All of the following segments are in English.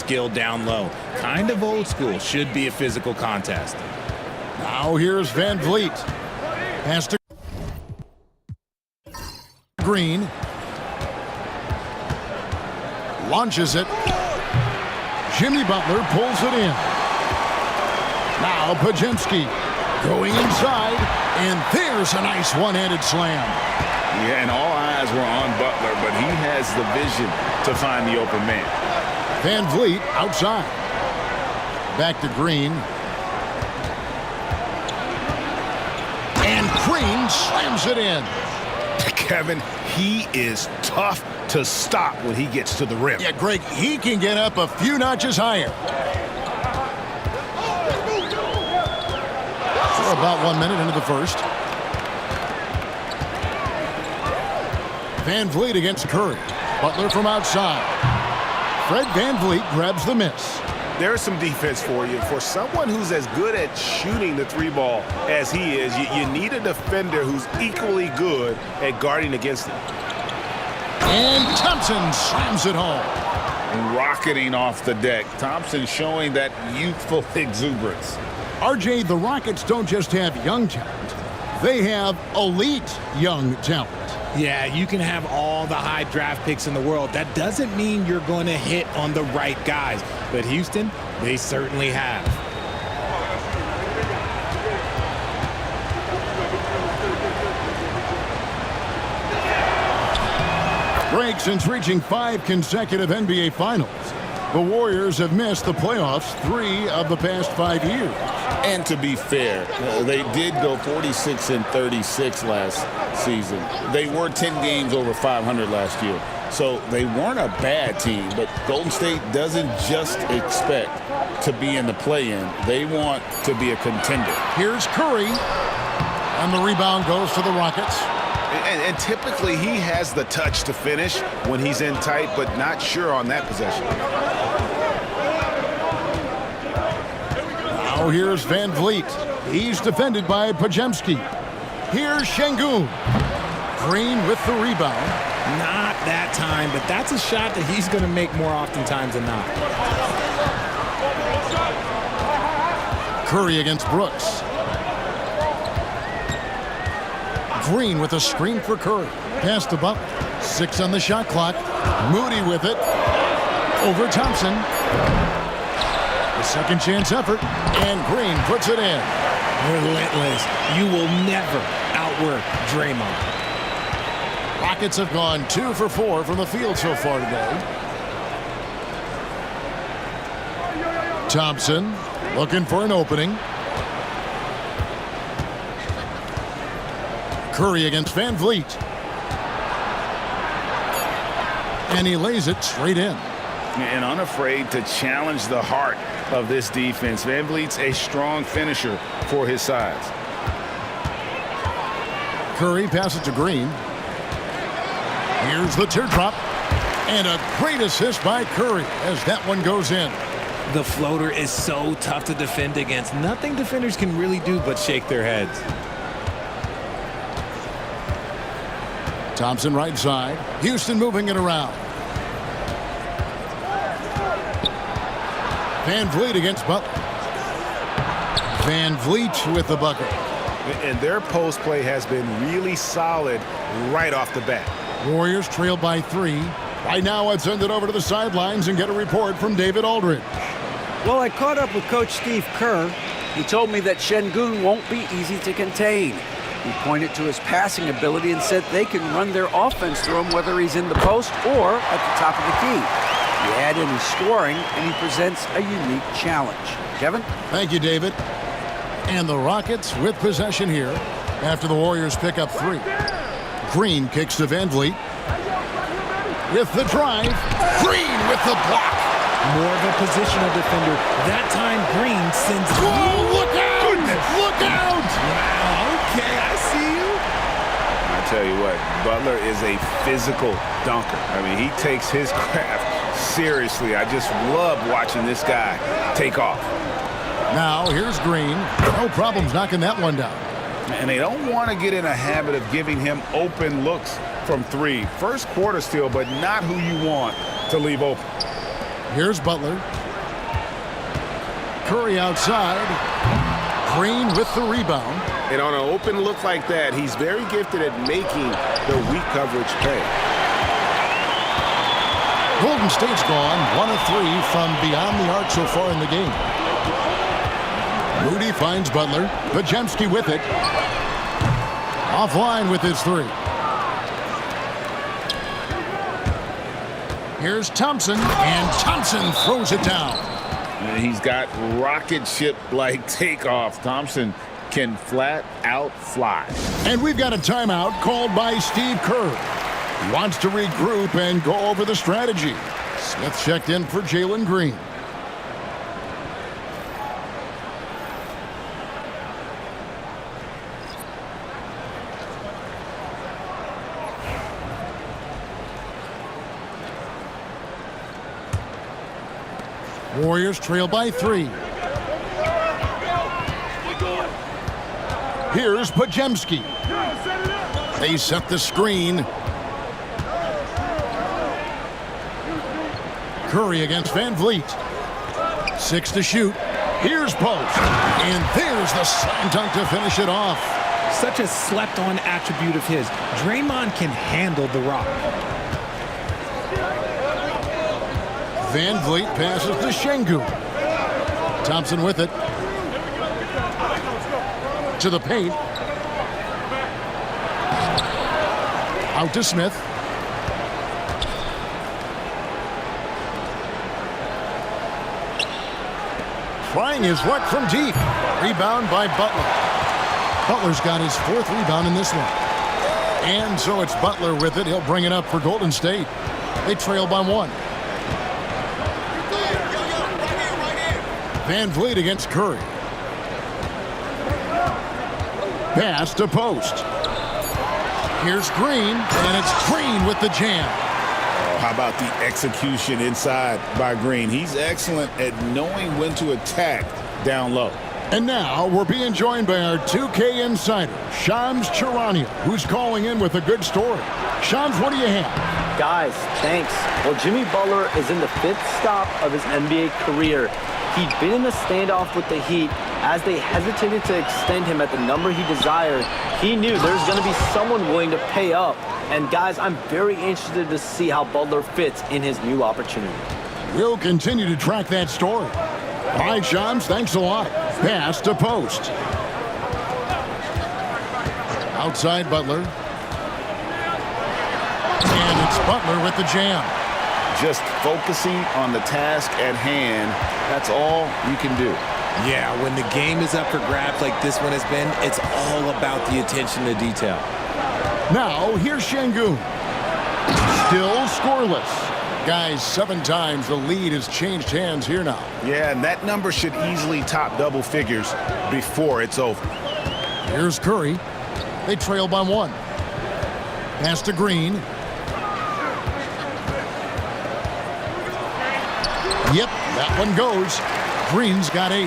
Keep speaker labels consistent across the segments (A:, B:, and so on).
A: skill down low. Kind of old school. Should be a physical contest.
B: Now here's Van Vliet. Pass to Green. Launches it. Jimmy Butler pulls it in. Now Podziemski going inside, and there's a nice one-handed slam.
C: Yeah, and all eyes were on Butler, but he has the vision to find the open man.
B: Van Vliet outside. Back to Green. And Green slams it in.
C: Kevin, he is tough to stop when he gets to the rim.
B: Yeah, Greg, he can get up a few notches higher. For about 1 minute into the first. Van Vliet against Curry. Butler from outside. Fred Van Vliet grabs the miss.
C: There's some defense for you. For someone who's as good at shooting the three ball as he is, you need a defender who's equally good at guarding against him.
B: And Thompson slams it home.
C: Rocketing off the deck. Thompson showing that youthful exuberance.
B: RJ, the Rockets don't just have young talent. They have elite young talent.
A: Yeah, you can have all the high draft picks in the world. That doesn't mean you're going to hit on the right guys. But Houston, they certainly have.
B: Greg, since reaching 5 consecutive NBA Finals, the Warriors have missed the playoffs 3 of the past 5 years.
C: And to be fair, they did go 46-36 last season. They were 10 games over 500 last year. So they weren't a bad team, but Golden State doesn't just expect to be in the play-in. They want to be a contender.
B: Here's Curry, and the rebound goes to the Rockets.
C: And typically he has the touch to finish when he's in tight, but not sure on that possession.
B: Now here's Van Vliet. He's defended by Podziemski. Here's Şengün. Green with the rebound.
A: Not that time, but that's a shot that he's going to make more oftentimes than not.
B: Curry against Brooks. Green with a screen for Curry. Pass to Butler. 6 on the shot clock. Moody with it. Over Thompson. The second chance effort. And Green puts it in.
A: Relentless. You will never outwork Draymond.
B: Rockets have gone 2 for 4 from the field so far today. Thompson looking for an opening. Curry against Van Vliet. And he lays it straight in.
C: And unafraid to challenge the heart of this defense. Van Vliet's a strong finisher for his size.
B: Curry passes to Green. Here's the teardrop. And a great assist by Curry as that one goes in.
A: The floater is so tough to defend against. Nothing defenders can really do but shake their heads.
B: Thompson right side. Houston moving it around. Van Vliet against Butler. Van Vliet with the bucket.
C: And their post play has been really solid right off the bat.
B: Warriors trail by 3. Right now, let's send it over to the sidelines and get a report from David Aldridge.
D: Well, I caught up with Coach Steve Kerr. He told me that Şengün won't be easy to contain. He pointed to his passing ability and said they can run their offense through him whether he's in the post or at the top of the key. You add in his scoring, and he presents a unique challenge. Kevin?
B: Thank you, David. And the Rockets with possession here after the Warriors pick up 3. Green kicks to Van Vliet. With the drive. Green with the block.
A: More of a positional defender. That time, Green sends...
B: Whoa, look out!
C: Goodness.
B: Look out!
A: Wow, okay, I see you.
C: I tell you what, Butler is a physical dunker. I mean, he takes his craft seriously. I just love watching this guy take off.
B: Now, here's Green. No problems knocking that one down.
C: And they don't want to get in a habit of giving him open looks from 3. First quarter still, but not who you want to leave open.
B: Here's Butler. Curry outside. Green with the rebound.
E: And on an open look like that, he's very gifted at making the weak coverage pay.
B: Golden State's gone 1 of 3 from beyond the arc so far in the game. Moody finds Butler. Podziemski with it. Offline with his 3. Here's Thompson, and Thompson throws it down.
C: He's got rocket ship-like takeoff. Thompson can flat out fly.
B: And we've got a timeout called by Steve Kerr. He wants to regroup and go over the strategy. Smith checked in for Jalen Green. Warriors trail by 3. Here's Podziemski. They set the screen. Curry against Van Vliet. 6 to shoot. Here's Post. And there's the slam dunk to finish it off.
A: Such a slept-on attribute of his. Draymond can handle the rock.
B: Van Vliet passes to Şengün. Thompson with it. To the paint. Out to Smith. Trying his luck from deep. Rebound by Butler. Butler's got his 4th rebound in this one. And so it's Butler with it. He'll bring it up for Golden State. They trail by 1. Van Vliet against Curry. Pass to Post. Here's Green, and it's Green with the jam.
C: How about the execution inside by Green? He's excellent at knowing when to attack down low.
B: And now we're being joined by our 2K insider, Shams Charania, who's calling in with a good story. Shams, what do you have?
F: Guys, thanks. Well, Jimmy Butler is in the 5th stop of his NBA career. He'd been in a standoff with the Heat. As they hesitated to extend him at the number he desired, he knew there's going to be someone willing to pay up. And guys, I'm very interested to see how Butler fits in his new opportunity.
B: We'll continue to track that story. All right, Shams, thanks a lot. Pass to Post. Outside Butler. And it's Butler with the jam.
C: Just focusing on the task at hand, that's all you can do.
A: Yeah, when the game is up for grabs like this one has been, it's all about the attention to detail.
B: Now, here's Şengün. Still scoreless. Guys, 7 times the lead has changed hands here now.
E: Yeah, and that number should easily top double figures before it's over.
B: Here's Curry. They trail by 1. Pass to Green. Yep, that one goes. Green's got 8.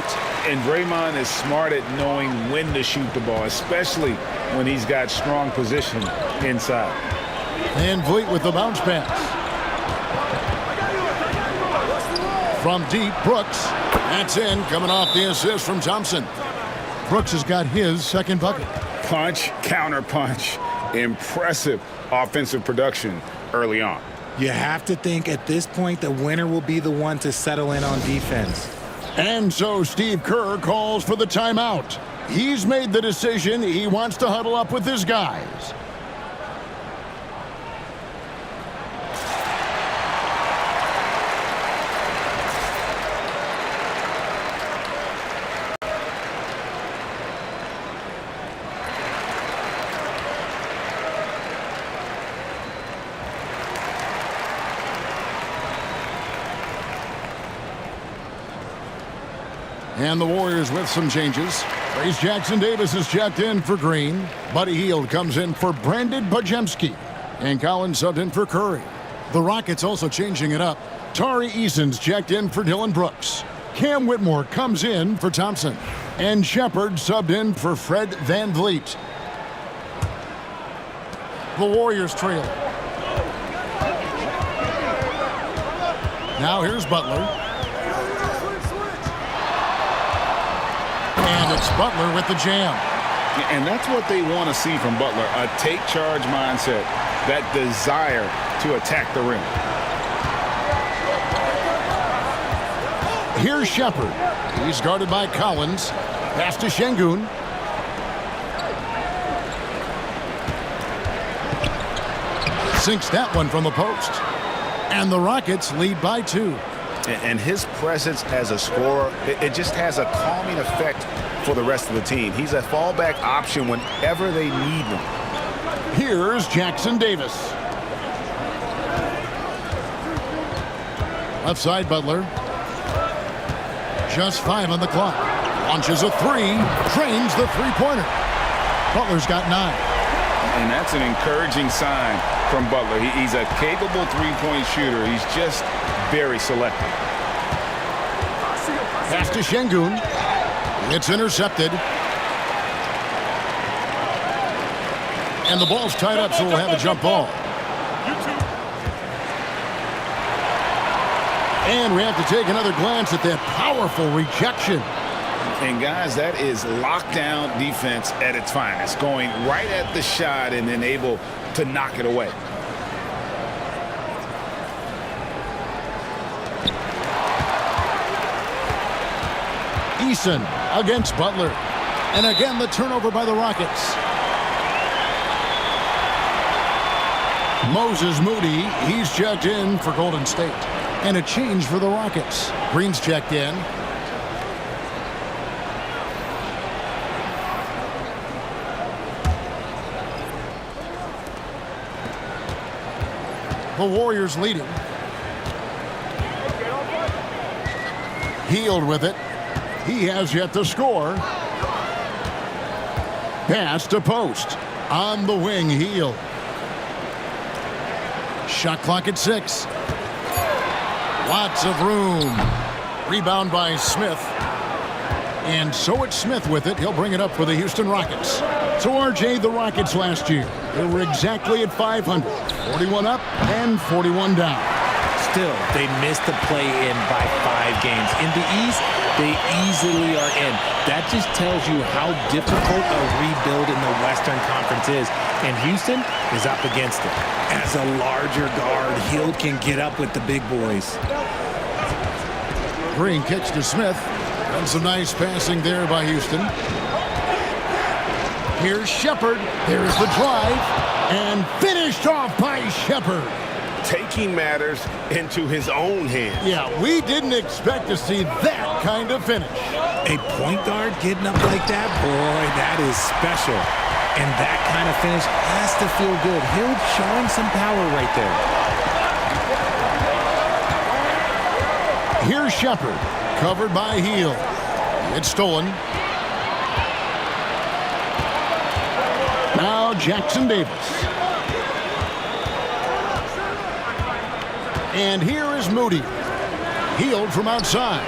C: And Draymond is smart at knowing when to shoot the ball, especially when he's got strong position inside.
B: And Vliet with the bounce pass. From deep, Brooks. That's in, coming off the assist from Thompson. Brooks has got his 2nd bucket.
C: Punch, counter punch. Impressive offensive production early on.
A: You have to think at this point the winner will be the one to settle in on defense.
B: And so Steve Kerr calls for the timeout. He's made the decision. He wants to huddle up with his guys. And the Warriors with some changes. Trace Jackson-Davis is checked in for Green. Buddy Hield comes in for Brandon Podziemski. And Collins subbed in for Curry. The Rockets also changing it up. Tari Eason's checked in for Dillon Brooks. Cam Whitmore comes in for Thompson. And Shepard subbed in for Fred VanVleet. The Warriors trail. Now here's Butler. And it's Butler with the jam.
C: And that's what they want to see from Butler, a take-charge mindset, that desire to attack the rim.
B: Here's Shepard. He's guarded by Collins. Pass to Şengün. Sinks that one from the post. And the Rockets lead by 2.
E: And his presence as a scorer, it just has a calming effect for the rest of the team. He's a fallback option whenever they need one.
B: Here's Jackson Davis. Left side, Butler. Just 5 on the clock. Launches a 3. Drains the three-pointer. Butler's got 9.
C: And that's an encouraging sign from Butler. He's a capable three-point shooter. He's just very selective.
B: Pass to Şengün. It's intercepted. And the ball's tied up, so we'll have a jump ball. And we have to take another glance at that powerful rejection.
C: And guys, that is lockdown defense at its finest, going right at the shot and then able to knock it away.
B: Eason against Butler. And again, the turnover by the Rockets. Moses Moody, he's checked in for Golden State. And a change for the Rockets. Green's checked in. The Warriors leading. Hield with it. He has yet to score. Pass to post. On the wing, Hield. Shot clock at 6. Lots of room. Rebound by Smith. And so it's Smith with it. He'll bring it up for the Houston Rockets. So RJ, the Rockets last year, they were exactly at 500. 41 up and 41 down.
A: Still, they missed the play-in by 5 games. In the East, they easily are in. That just tells you how difficult a rebuild in the Western Conference is. And Houston is up against it. As a larger guard, Hield can get up with the big boys.
B: Green kicks to Smith. And some nice passing there by Houston. Here's Shepard. There's the drive. And finished off by Shepard.
E: Taking matters into his own hands.
B: Yeah, we didn't expect to see that kind of finish.
A: A point guard getting up like that, boy, that is special. And that kind of finish has to feel good. Hield showing some power right there.
B: Here's Shepard, covered by Hield. It's stolen. Now Jackson Davis. And here is Moody. Hield from outside.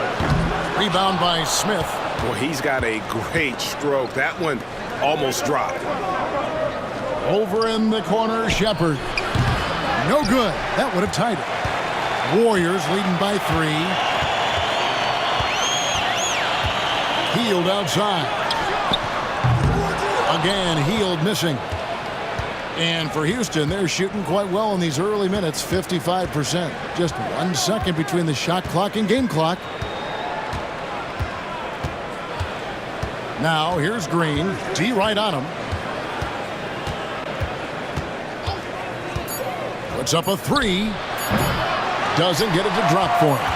B: Rebound by Smith.
E: Well, he's got a great stroke. That one almost dropped.
B: Over in the corner, Shepard. No good. That would have tied it. Warriors leading by 3. Hield outside. Again, Hield missing. And for Houston, they're shooting quite well in these early minutes, 55%. Just 1 second between the shot clock and game clock. Now, here's Green. T right on him. Puts up a 3. Doesn't get it to drop for him.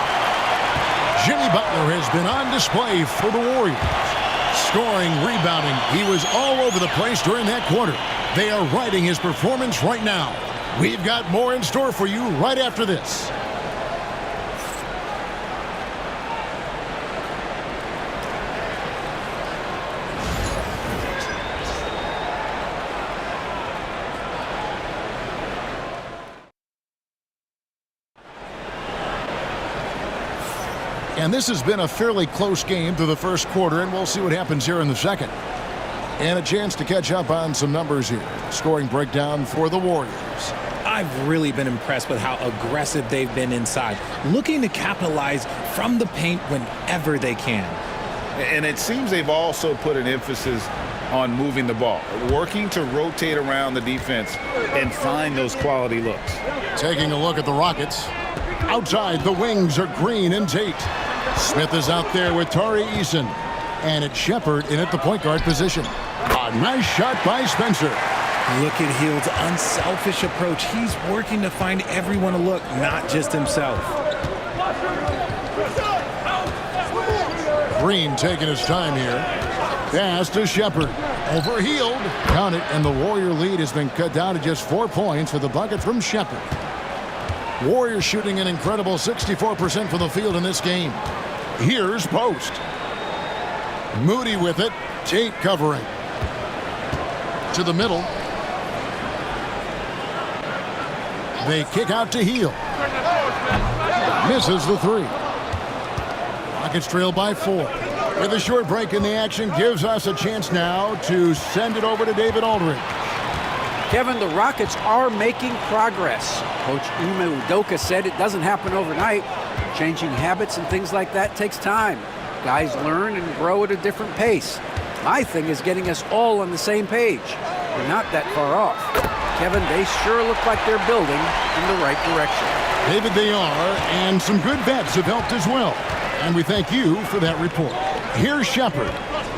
B: Jimmy Butler has been on display for the Warriors. Scoring, rebounding. He was all over the place during that quarter. They are riding his performance right now. We've got more in store for you right after this. And this has been a fairly close game through the first quarter, and we'll see what happens here in the second. And a chance to catch up on some numbers here. Scoring breakdown for the Warriors.
A: I've really been impressed with how aggressive they've been inside, looking to capitalize from the paint whenever they can.
C: And it seems they've also put an emphasis on moving the ball, working to rotate around the defense and find those quality looks.
B: Taking a look at the Rockets. Outside, the wings are Green and Tate. Smith is out there with Tari Eason. And it's Shepherd in at the point guard position. A nice shot by Spencer.
A: Look at Hield's unselfish approach. He's working to find everyone a look, not just himself.
B: Green taking his time here. Pass to Shepherd. Over Hield. Count it, and the Warrior lead has been cut down to just 4 points with the bucket from Shepherd. Warriors shooting an incredible 64% from the field in this game. Here's Post. Moody with it. Tate covering. To the middle. They kick out to Hield. Misses the three. Rockets trail by 4. With a short break in the action, gives us a chance now to send it over to David Aldridge.
D: Kevin, the Rockets are making progress. Coach Ime Udoka said it doesn't happen overnight. Changing habits and things like that takes time. Guys learn and grow at a different pace. My thing is getting us all on the same page. We're not that far off. Kevin, they sure look like they're building in the right direction.
B: David, they are, and some good bets have helped as well. And we thank you for that report. Here's Shepherd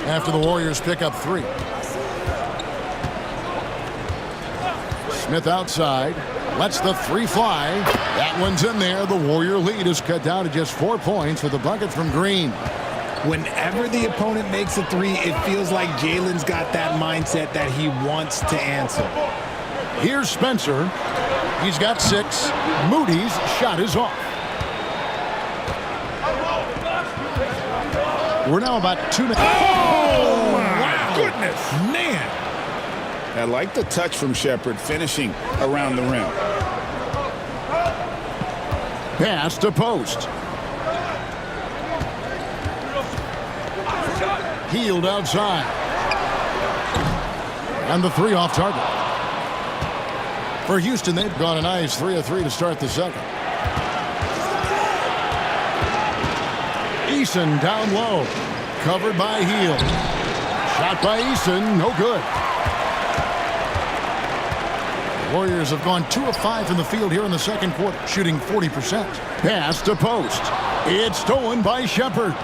B: after the Warriors pick up 3. Smith outside. Lets the 3 fly. That one's in there. The Warrior lead is cut down to just 4 points with the bucket from Green.
A: Whenever the opponent makes a 3, it feels like Jalen's got that mindset that he wants to answer.
B: Here's Spencer. He's got 6. Moody's shot is off. We're now about 2 minutes.
A: Oh, my goodness. Man.
C: I like the touch from Shepherd finishing around the rim.
B: Pass to Post. Hield outside. And the 3 off target. For Houston, they've gone a nice 3 of 3 to start the second. Eason down low. Covered by Hield. Shot by Eason. No good. Warriors have gone 2 of 5 from the field here in the second quarter, shooting 40%. Pass to Post. It's stolen by Shepherd.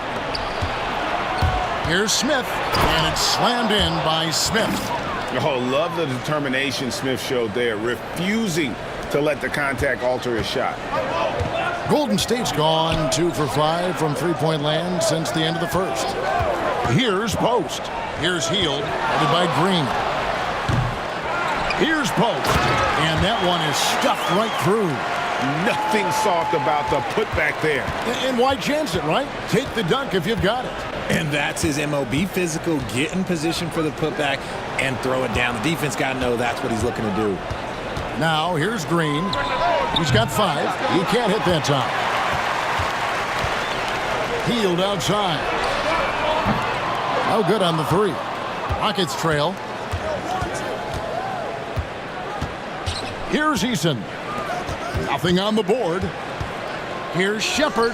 B: Here's Smith, and it's slammed in by Smith.
C: Oh, love the determination Smith showed there, refusing to let the contact alter his shot.
B: Golden State's gone 2 for 5 from three-point land since the end of the first. Here's Post. Here's Hield, headed by Green. Here's Post, and that one is stuffed right through.
C: Nothing soft about the putback there.
B: And why chance it, right? Take the dunk if you've got it.
A: And that's his MO. Be physical, get in position for the putback, and throw it down. The defense got to know that's what he's looking to do.
B: Now, here's Green. He's got 5. He can't hit that time. Hield outside. No good on the 3. Rockets trail. Here's Eason. Nothing on the board. Here's Shepherd.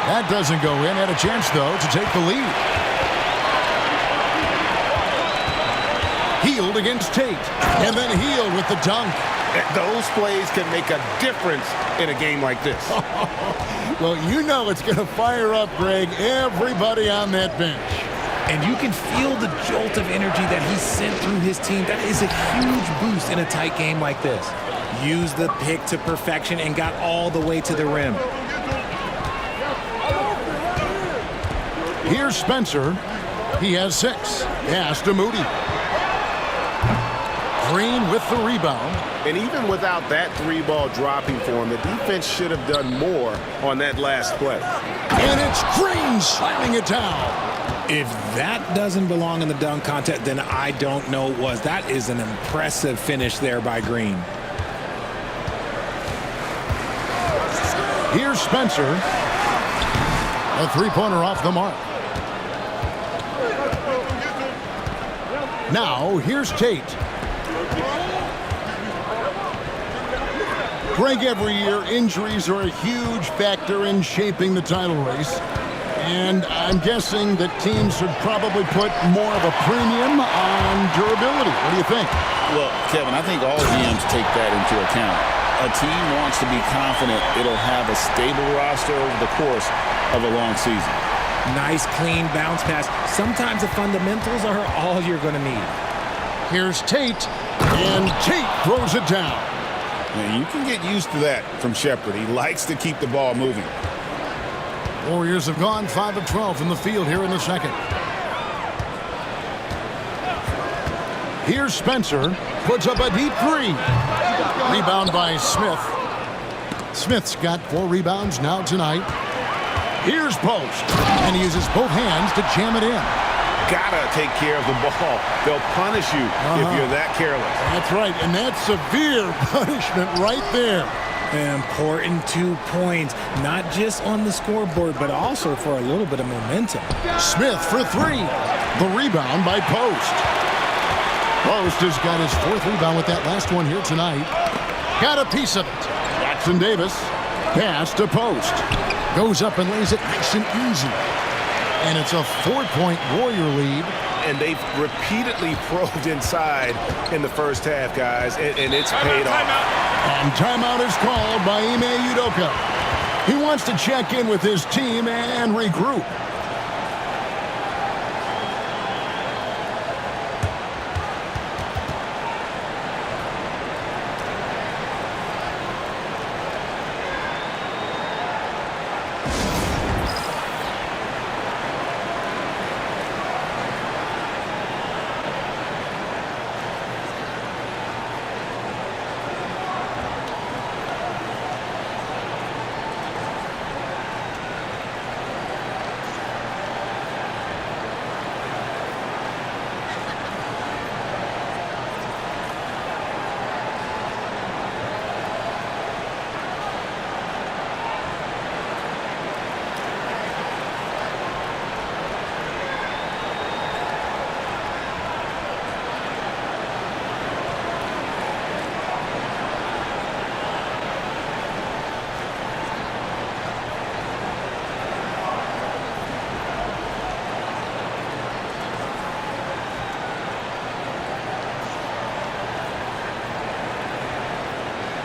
B: That doesn't go in. Had a chance, though, to take the lead. Hield against Tate. And then Hield with the dunk.
C: Those plays can make a difference in a game like this.
B: Well, you know it's going to fire up, Greg, everybody on that bench.
A: And you can feel the jolt of energy that he sent through his team. That is a huge boost in a tight game like this. Used the pick to perfection and got all the way to the rim.
B: Here's Spencer. He has 6. Pass to Moody. Green with the rebound.
C: And even without that 3-ball dropping for him, the defense should have done more on that last play.
B: And it's Green slamming it down.
A: If that doesn't belong in the dunk contest, then I don't know what was. That is an impressive finish there by Green.
B: Here's Spencer. A 3-pointer off the mark. Now, here's Tate. Greg, every year, injuries are a huge factor in shaping the title race. And I'm guessing that teams should probably put more of a premium on durability. What do you think?
C: Well, Kevin, I think all GMs take that into account. A team wants to be confident it'll have a stable roster over the course of a long season.
A: Nice, clean bounce pass. Sometimes the fundamentals are all you're going to need.
B: Here's Tate, and Tate throws it down.
C: And you can get used to that from Shepard. He likes to keep the ball moving.
B: Warriors have gone 5 of 12 from the field here in the second. Here's Spencer, puts up a deep three. Rebound by Smith. Smith's got 4 rebounds now tonight. Here's Post, and he uses both hands to jam it in.
E: Gotta take care of the ball. They'll punish you if you're that careless.
B: That's right, and that's severe punishment right there.
A: Important 2 points, not just on the scoreboard, but also for a little bit of momentum.
B: Smith for 3. The rebound by Post. Post has got his 4th rebound with that last one here tonight. Got a piece of it. Jackson Davis, pass to Post. Goes up and lays it nice and easy. And it's a 4-point Warrior lead.
E: And they've repeatedly probed inside in the first half, guys, and it's paid off.
B: And timeout is called by Ime Udoka. He wants to check in with his team and regroup.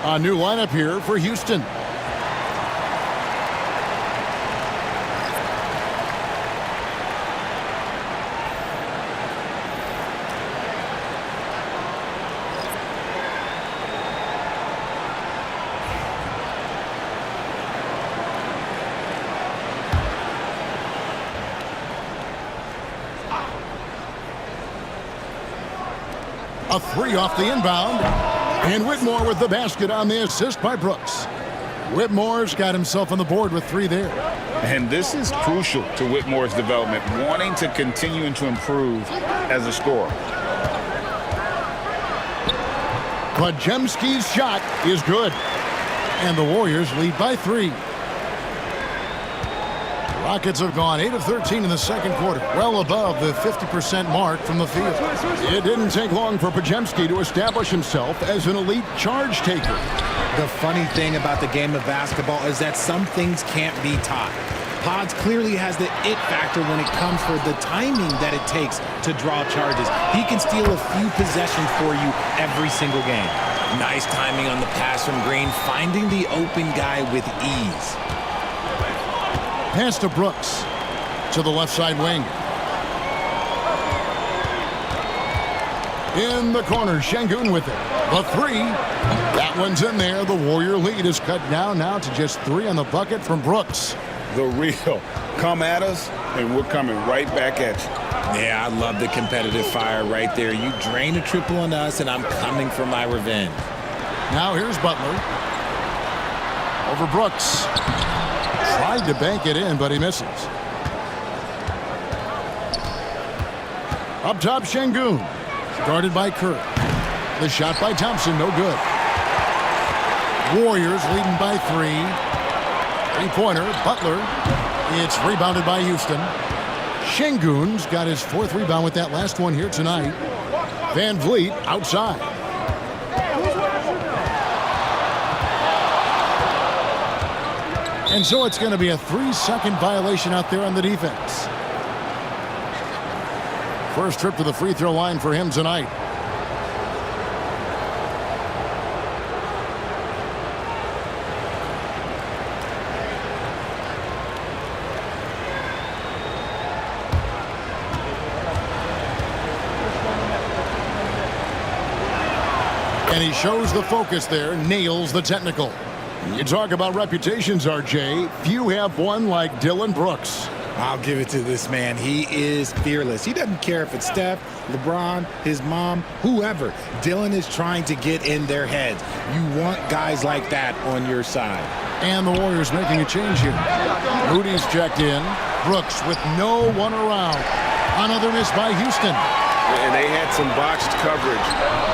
B: A new lineup here for Houston. A 3 off the inbound. And Whitmore with the basket on the assist by Brooks. Whitmore's got himself on the board with 3 there.
C: And this is crucial to Whitmore's development, wanting to continue and to improve as a scorer.
B: Podziemski's shot is good. And the Warriors lead by 3. Rockets have gone 8 of 13 in the second quarter, well above the 50% mark from the field. It didn't take long for Podziemski to establish himself as an elite charge taker.
A: The funny thing about the game of basketball is that some things can't be taught. Pods clearly has the it factor when it comes for the timing that it takes to draw charges. He can steal a few possessions for you every single game. Nice timing on the pass from Green, finding the open guy with ease.
B: Pass to Brooks to the left side wing. In the corner, Şengün with it. The 3. That one's in there. The Warrior lead is cut down now to just 3 on the bucket from Brooks.
C: The real come at us, and we're coming right back at you.
A: Yeah, I love the competitive fire right there. You drain a triple on us, and I'm coming for my revenge.
B: Now here's Butler. Over Brooks. Tried to bank it in, but he misses. Up top, Şengün. Guarded by Kerr. The shot by Thompson, no good. Warriors leading by 3. 3-pointer, Butler. It's rebounded by Houston. Şengün's got his 4th rebound with that last one here tonight. Van Vliet outside. And so it's going to be a 3-second violation out there on the defense. First trip to the free throw line for him tonight. And he shows the focus there, nails the technical. You talk about reputations, RJ. Few have one like Dillon Brooks.
A: I'll give it to this man. He is fearless. He doesn't care if it's Steph, LeBron, his mom, whoever. Dillon is trying to get in their heads. You want guys like that on your side.
B: And the Warriors making a change here. Moody's checked in. Brooks with no one around. Another miss by Houston.
G: And they had some botched coverage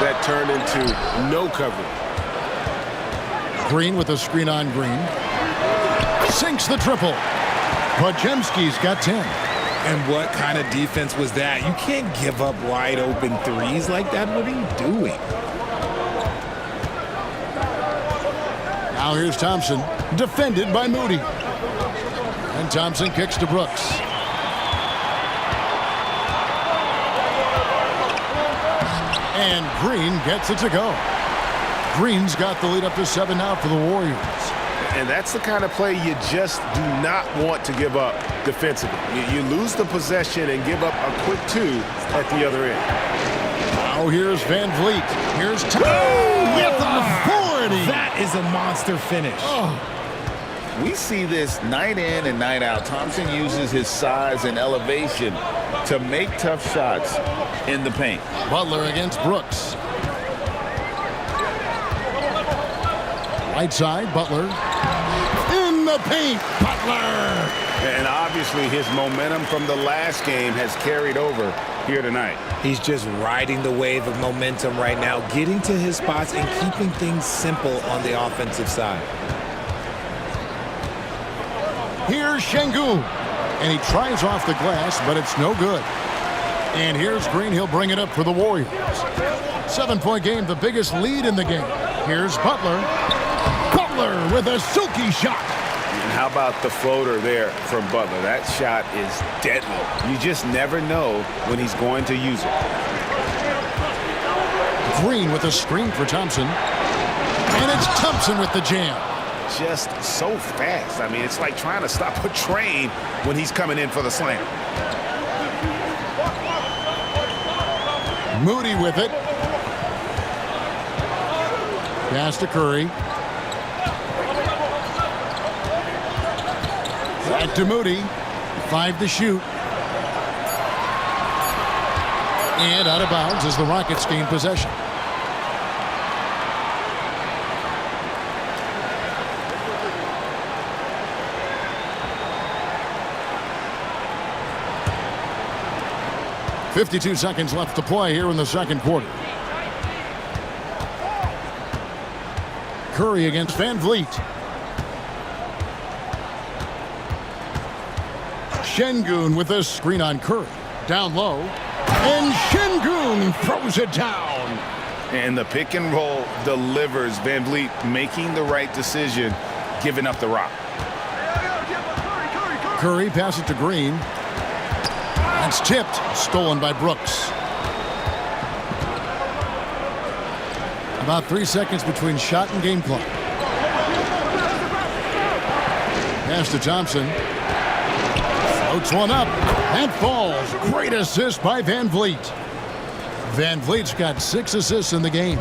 G: that turned into no coverage.
B: Green with a screen on Green. Sinks the triple. Podziemski's got 10.
A: And what kind of defense was that? You can't give up wide open threes like that. What are you doing?
B: Now here's Thompson, defended by Moody. And Thompson kicks to Brooks. And Green gets it to go. Green's got the lead up to 7 now for the Warriors.
G: And that's the kind of play you just do not want to give up defensively. You lose the possession and give up a quick 2 at the other end.
B: Now here's Van Vliet. Here's Thompson with authority.
A: That is a monster finish.
C: We see this night in and night out. Thompson uses his size and elevation to make tough shots in the paint.
B: Butler against Brooks. Right side, Butler. In the paint, Butler.
G: And obviously his momentum from the last game has carried over here tonight.
A: He's just riding the wave of momentum right now, getting to his spots and keeping things simple on the offensive side.
B: Here's Şengün. And he tries off the glass, but it's no good. And here's Green. He'll bring it up for the Warriors. 7-point game, the biggest lead in the game. Here's Butler. Butler with a silky shot.
G: And how about the floater there from Butler? That shot is deadly. You just never know when he's going to use it.
B: Green with a screen for Thompson. And it's Thompson with the jam.
G: Just so fast. I mean, it's like trying to stop a train when he's coming in for the slam.
B: Moody with it. Pass to Curry. Back to Moody. 5 to shoot. And out of bounds as the Rockets gain possession. .52 seconds left to play here in the second quarter. Curry against Van Vliet. Şengün with a screen on Curry. Down low. And Şengün throws it down.
G: And the pick and roll delivers. Van Vliet making the right decision, giving up the rock.
B: Curry passes it to Green. It's tipped. Stolen by Brooks. About 3 seconds between shot and game clock. Pass to Thompson. Floats one up. That falls. Great assist by Van Vliet. Van Vliet's got 6 assists in the game.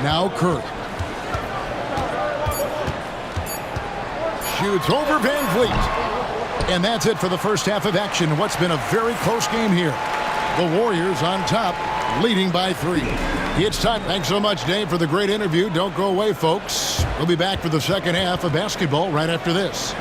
B: Now Curry. Shoots over Van Vliet. And that's it for the first half of action. What's been a very close game here. The Warriors on top, leading by 3. It's time. Thanks so much, Dave, for the great interview. Don't go away, folks. We'll be back for the second half of basketball right after this.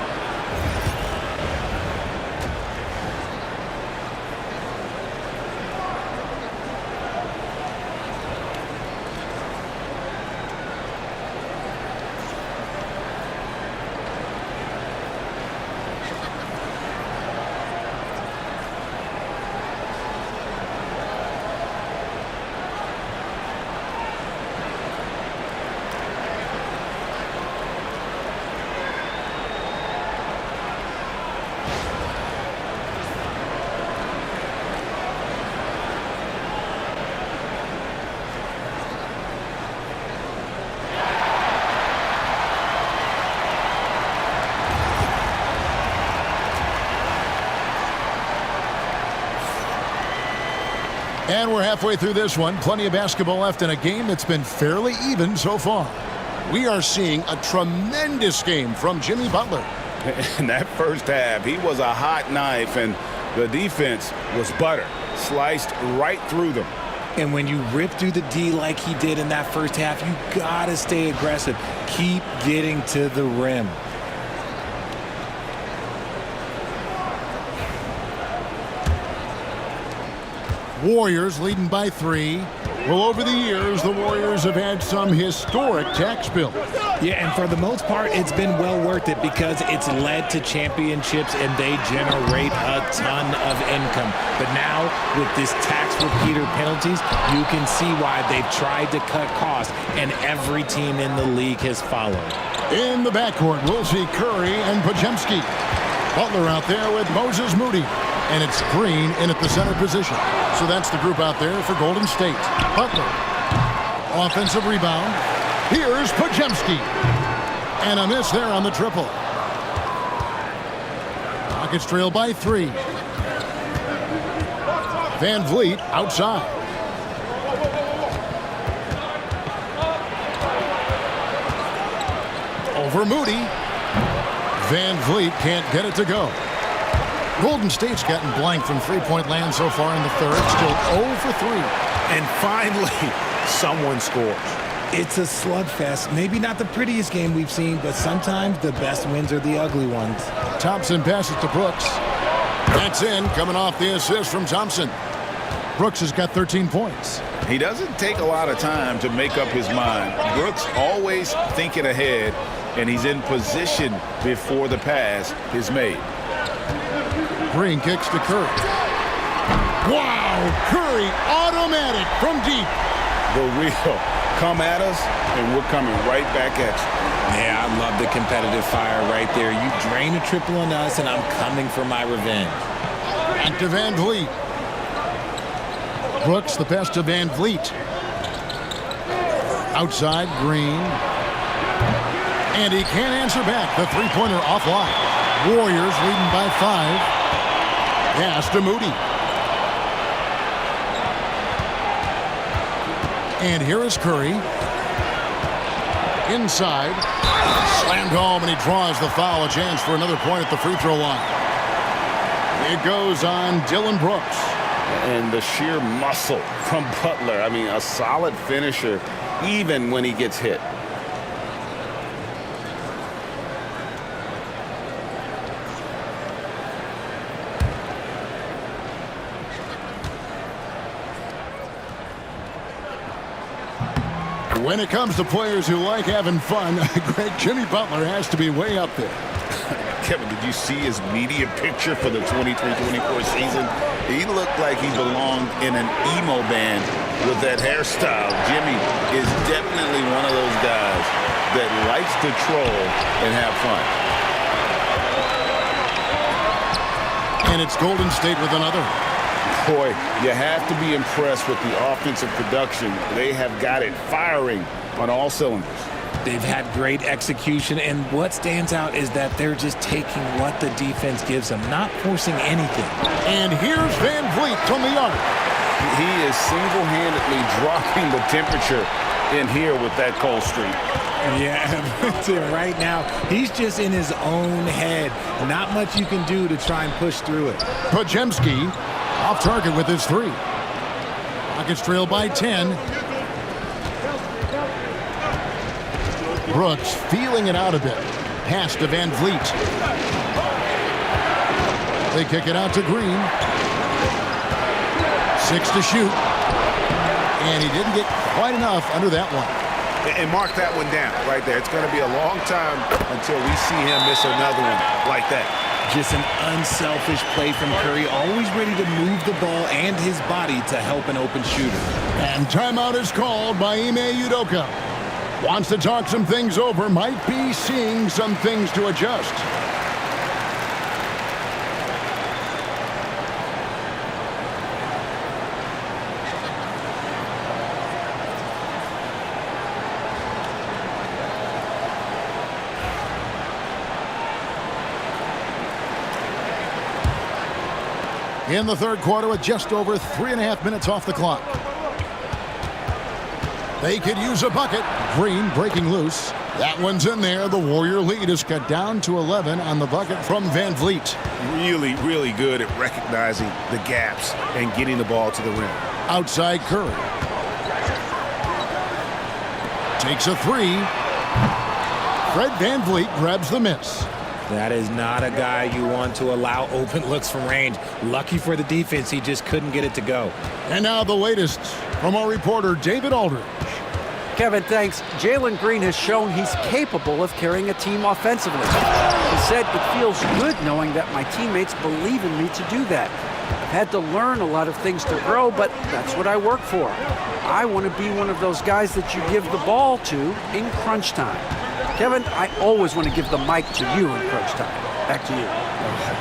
B: And we're halfway through this one. Plenty of basketball left in a game that's been fairly even so far. We are seeing a tremendous game from Jimmy Butler.
C: In that first half, he was a hot knife, and the defense was butter. Sliced right through them.
A: And when you rip through the D like he did in that first half, you gotta stay aggressive. Keep getting to the rim.
B: Warriors leading by 3. Well, over the years, the Warriors have had some historic tax bills.
A: Yeah, and for the most part, it's been well worth it because it's led to championships and they generate a ton of income. But now, with this tax repeater penalties, you can see why they've tried to cut costs, and every team in the league has followed.
B: In the backcourt, we'll see Curry and Podziemski. Butler out there with Moses Moody. And it's Green in at the center position. So that's the group out there for Golden State. Butler. Offensive rebound. Here's Podziemski. And a miss there on the triple. Rockets trail by 3. Van Vliet outside. Over Moody. Van Vliet can't get it to go. Golden State's gotten blank from three-point land so far in the third. Still 0 for 3.
G: And finally, someone scores.
A: It's a slugfest. Maybe not the prettiest game we've seen, but sometimes the best wins are the ugly ones.
B: Thompson passes to Brooks. That's in, coming off the assist from Thompson. Brooks has got 13 points.
C: He doesn't take a lot of time to make up his mind. Brooks always thinking ahead, and he's in position before the pass is made.
B: Green kicks to Curry. Wow! Curry automatic from deep.
C: The real come at us, and we're coming right back at you.
A: Yeah, I love the competitive fire right there. You drain a triple on us, and I'm coming for my revenge.
B: Back to Van Vliet. Brooks, the pass to Van Vliet. Outside, Green. And he can't answer back. The three-pointer offline. Warriors leading by 5. Pass to Moody. And here is Curry. Inside. Slammed home, and he draws the foul. A chance for another point at the free throw line. It goes on Dillon Brooks.
C: And the sheer muscle from Butler. I mean, a solid finisher, even when he gets hit.
B: When it comes to players who like having fun, great Jimmy Butler has to be way up there.
C: Kevin, did you see his media picture for the 23-24 season? He looked like he belonged in an emo band with that hairstyle. Jimmy is definitely one of those guys that likes to troll and have fun.
B: And it's Golden State with another.
C: Boy, you have to be impressed with the offensive production. They have got it firing on all cylinders.
A: They've had great execution, and what stands out is that they're just taking what the defense gives them, not forcing anything.
B: And here's Van Vliet from the arc.
C: He is single-handedly dropping the temperature in here with that cold streak.
A: Yeah, right now, he's just in his own head. Not much you can do to try and push through it.
B: Podziemski off target with his 3. Rockets trail by 10. Brooks feeling it out a bit. Pass to Van Vliet. They kick it out to Green. 6 to shoot. And he didn't get quite enough under that one.
G: And mark that one down right there. It's going to be a long time until we see him miss another one like that.
A: Just an unselfish play from Curry, always ready to move the ball and his body to help an open shooter.
B: And timeout is called by Ime Udoka. Wants to talk some things over, might be seeing some things to adjust. in the third quarter with just over 3.5 minutes off the clock. They could use a bucket. Green breaking loose. That one's in there. The Warrior lead is cut down to 11 on the bucket from Van Vliet.
E: Really, really good at recognizing the gaps and getting the ball to the rim.
B: Outside Curry. Takes a three. Fred Van Vliet grabs the miss.
A: That is not a guy you want to allow open looks from range. Lucky for the defense, he just couldn't get it to go.
B: And now the latest from our reporter, David Aldridge.
D: Kevin, thanks. Jalen Green has shown he's capable of carrying a team offensively. He said, it feels good knowing that my teammates believe in me to do that. I've had to learn a lot of things to grow, but that's what I work for. I want to be one of those guys that you give the ball to in crunch time. Kevin, I always want to give the mic to you in crunch time. Back to you.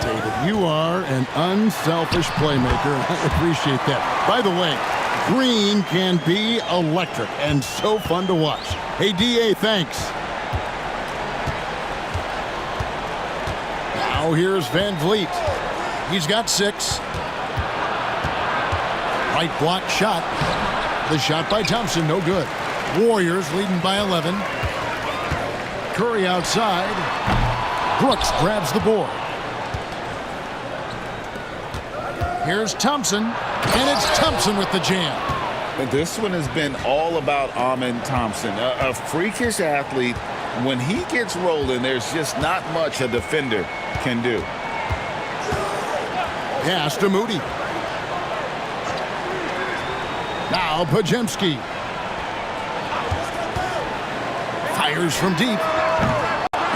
B: David, you are an unselfish playmaker. I appreciate that. By the way, Green can be electric and so fun to watch. Hey, D.A., thanks. Now here's Van Vliet. He's got 6. Right block shot. The shot by Thompson, no good. Warriors leading by 11. Curry outside. Brooks grabs the board. Here's Thompson, and it's Thompson with the jam.
C: This one has been all about Amen Thompson, a freakish athlete. When he gets rolling, there's just not much a defender can do.
B: Pass to Moody. Now Podziemski. Fires from deep.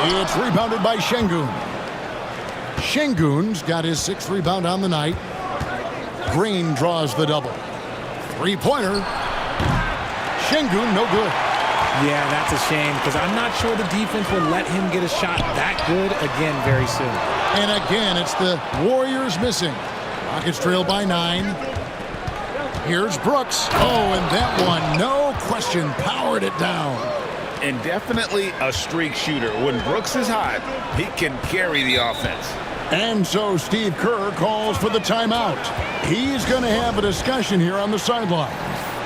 B: It's rebounded by Şengün. Şengün's got his 6th rebound on the night. Green draws the double. Three-pointer. Şengün, no good.
A: Yeah, that's a shame because I'm not sure the defense will let him get a shot that good again very soon.
B: And again, it's the Warriors missing. Rockets trail by 9. Here's Brooks. Oh, and that one, no question, powered it down.
C: And definitely a streak shooter. When Brooks is hot, he can carry the offense.
B: And so Steve Kerr calls for the timeout. He's going to have a discussion here on the sideline.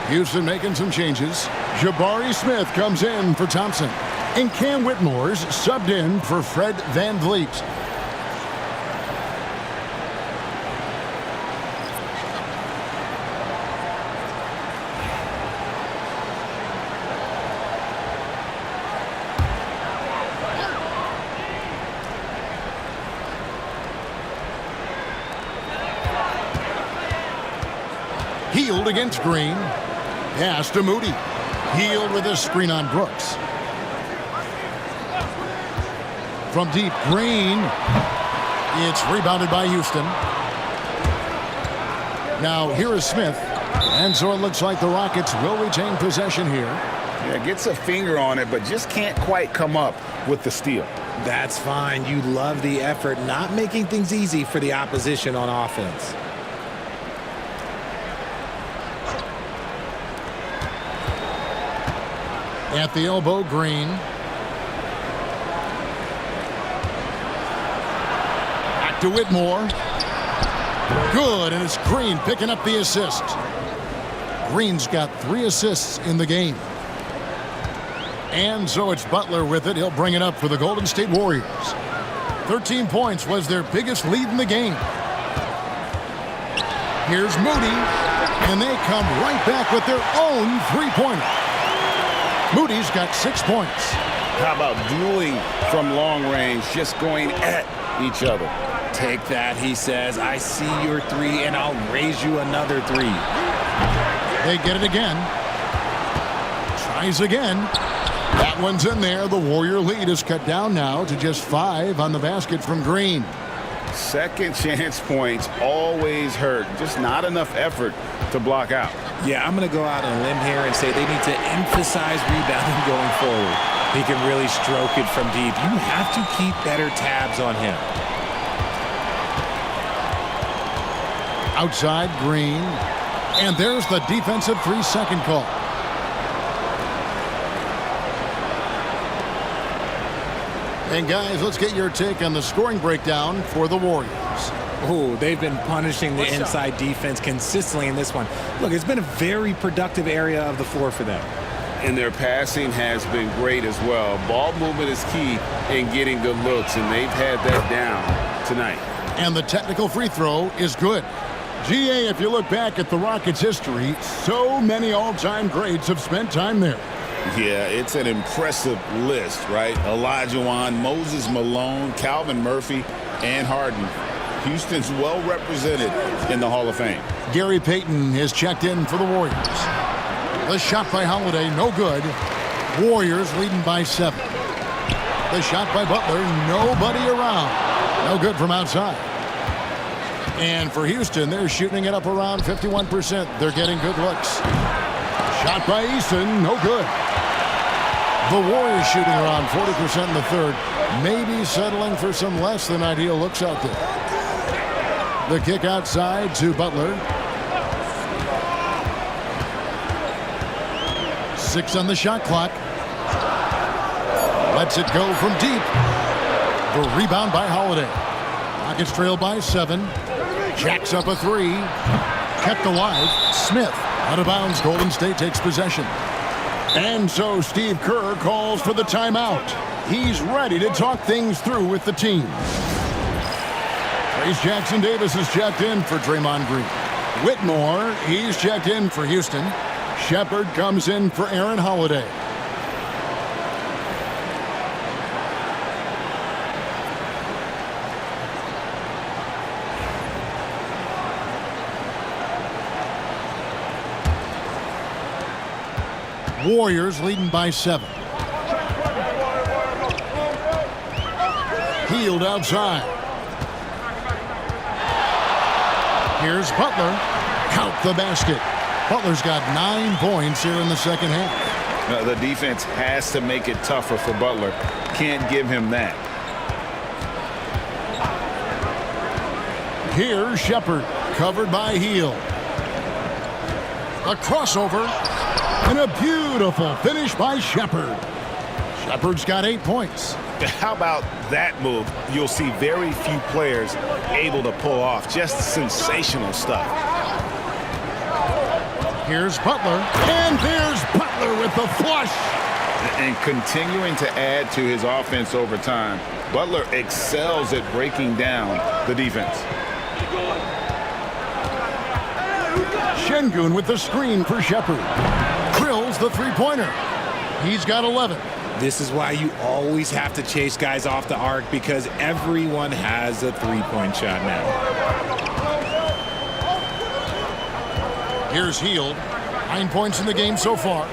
B: Houston making some changes. Jabari Smith comes in for Thompson. And Cam Whitmore's subbed in for Fred Van Vliet. Hield against Green. Pass to Moody. Hield with a screen on Brooks. From deep, Green. It's rebounded by Houston. Now here is Smith. And so it looks like the Rockets will retain possession here.
C: Yeah, gets a finger on it, but just can't quite come up with the steal.
A: That's fine. You love the effort, not making things easy for the opposition on offense.
B: At the elbow, Green. Back to Whitmore. Good, and it's Green picking up the assist. Green's got 3 assists in the game. And so it's Butler with it. He'll bring it up for the Golden State Warriors. 13 points was their biggest lead in the game. Here's Moody, and they come right back with their own three-pointer. Moody's got 6 points.
C: How about dueling from long range, just going at each other?
A: Take that, he says. I see your 3, and I'll raise you another 3.
B: They get it again. Tries again. That one's in there. The Warrior lead is cut down now to just 5 on the basket from Green.
C: Second chance points always hurt. Just not enough effort to block out.
A: Yeah, I'm going to go out on a limb here and say they need to emphasize rebounding going forward. He can really stroke it from deep. You have to keep better tabs on him.
B: Outside, Green. And there's the defensive 3-second call. And guys, let's get your take on the scoring breakdown for the Warriors.
A: Oh, they've been punishing the inside defense consistently in this one. Look, it's been a very productive area of the floor for them.
C: And their passing has been great as well. Ball movement is key in getting good looks, and they've had that down tonight.
B: And the technical free throw is good. GA, if you look back at the Rockets' history, so many all-time greats have spent time there.
C: Yeah, it's an impressive list, right? Olajuwon, Moses Malone, Calvin Murphy, and Harden. Houston's well represented in the Hall of Fame.
B: Gary Payton has checked in for the Warriors. The shot by Holiday, no good. Warriors leading by 7. The shot by Butler, nobody around. No good from outside. And for Houston, they're shooting it up around 51%. They're getting good looks. Shot by Eason, no good. The Warriors shooting around 40% in the third. Maybe settling for some less than ideal looks out there. The kick outside to Butler. 6 on the shot clock. Lets it go from deep. The rebound by Holiday. Rockets trail by 7. Jacks up a 3. Kept alive. Smith out of bounds. Golden State takes possession. And so Steve Kerr calls for the timeout. He's ready to talk things through with the team. Trace Jackson-Davis has checked in for Draymond Green. Whitmore, he's checked in for Houston. Shepard comes in for Aaron Holiday. Warriors leading by 7. Hield outside. Here's Butler. Count the basket. Butler's got 9 points here in the second half.
E: The defense has to make it tougher for Butler. Can't give him that.
B: Here's Shepard, covered by Hield. A crossover. And a beautiful finish by Shepard. Shepard's got 8 points.
E: How about that move? You'll see very few players able to pull off. Just sensational stuff.
B: Here's Butler. And there's Butler with the flush.
C: And continuing to add to his offense over time, Butler excels at breaking down the defense.
B: Şengün with the screen for Shepard. Drills the three-pointer. He's got 11.
A: This is why you always have to chase guys off the arc, because everyone has a three-point shot now.
B: Here's Hield. 9 points in the game so far.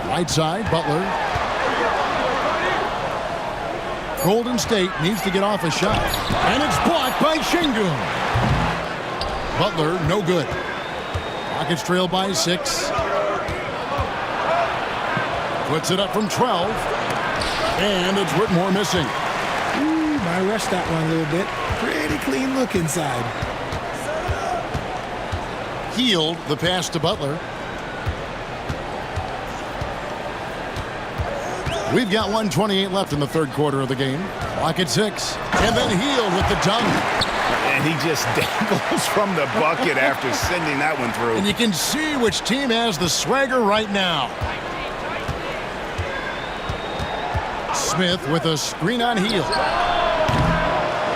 B: Right side, Butler. Golden State needs to get off a shot. And it's blocked by Şengün. Butler, no good. Rockets trail by 6. Puts it up from 12. And it's Whitmore missing.
A: Ooh, I rushed that one a little bit. Pretty clean look inside.
B: Hield, the pass to Butler. We've got 1:28 left in the third quarter of the game. Clock at 6. And then Hield with the dunk.
E: And he just dangles from the bucket after sending that one through.
B: And you can see which team has the swagger right now. Smith with a screen on Hield.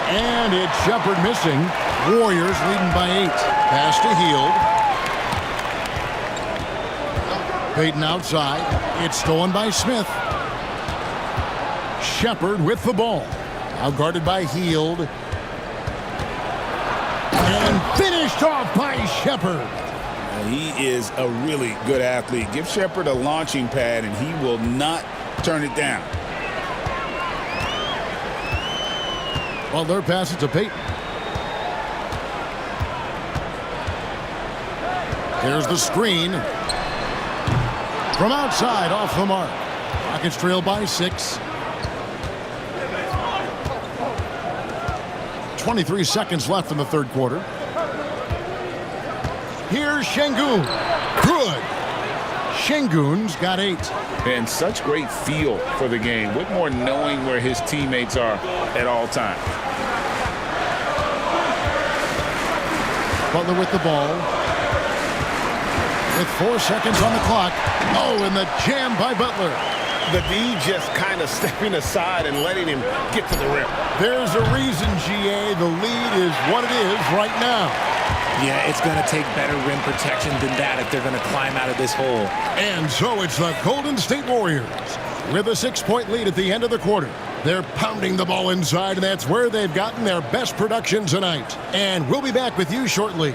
B: And it's Shepard missing. Warriors leading by 8. Pass to Hield. Payton outside. It's stolen by Smith. Shepard with the ball. Now guarded by Hield. And finished off by Shepard.
C: He is a really good athlete. Give Shepard a launching pad, and he will not turn it down.
B: Butler passes to Payton. Here's the screen. From outside, off the mark. Rockets trail by 6. 23 seconds left in the third quarter. Here's Şengün. Good. Şengün's got 8.
C: And such great feel for the game. Whitmore knowing where his teammates are at all times.
B: Butler with the ball. With 4 seconds on the clock. Oh, and the jam by Butler.
G: The D just kind of stepping aside and letting him get to the rim.
B: There's a reason, GA. The lead is what it is right now.
A: Yeah, it's going to take better rim protection than that if they're going to climb out of this hole.
B: And so it's the Golden State Warriors with a 6-point lead at the end of the quarter. They're pounding the ball inside, and that's where they've gotten their best production tonight. And we'll be back with you shortly.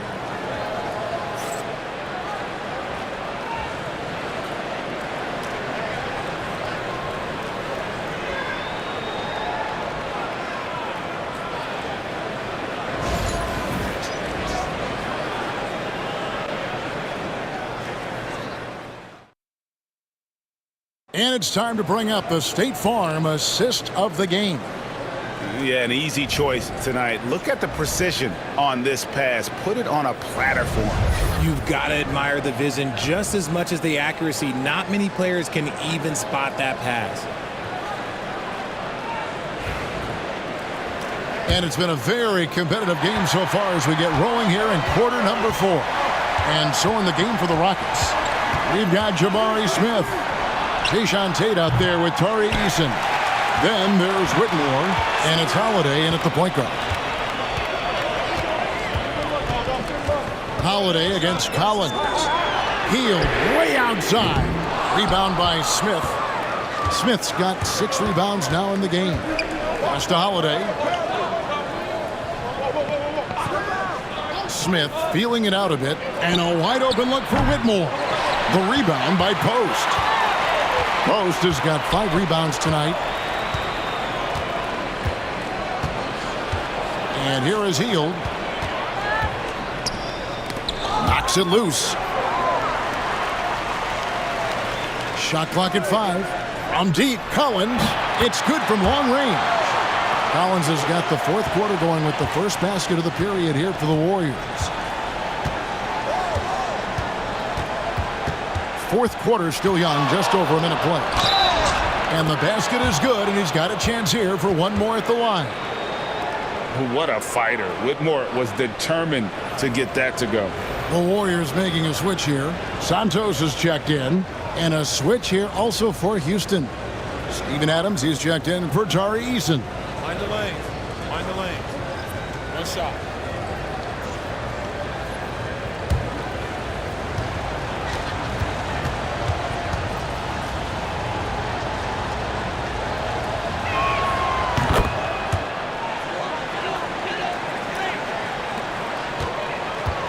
B: And it's time to bring up the State Farm assist of the game.
E: Yeah, an easy choice tonight. Look at the precision on this pass. Put it on a platter for him.
A: You've got to admire the vision just as much as the accuracy. Not many players can even spot that pass.
B: And it's been a very competitive game so far as we get rolling here in quarter number 4. And so in the game for the Rockets, we've got Jabari Smith. Jae'Sean Tate out there with Tari Eason. Then there's Whitmore, and it's Holiday in at the point guard. Holiday against Collins. Healed way outside. Rebound by Smith. Smith's got 6 rebounds now in the game. Pass to Holiday. Smith feeling it out a bit, and a wide open look for Whitmore. The rebound by Post. Post has got 5 rebounds tonight. And here is Hield. Knocks it loose. Shot clock at 5. From deep, Collins. It's good from long range. Collins has got the 4th quarter going with the first basket of the period here for the Warriors. 4th quarter still young, just over a minute play. And the basket is good, and he's got a chance here for one more at the line.
C: What a fighter. Whitmore was determined to get that to go.
B: The Warriors making a switch here. Santos has checked in, and a switch here also for Houston. Steven Adams, he's checked in for Tari Eason.
H: Find the lane. Find the lane. One shot.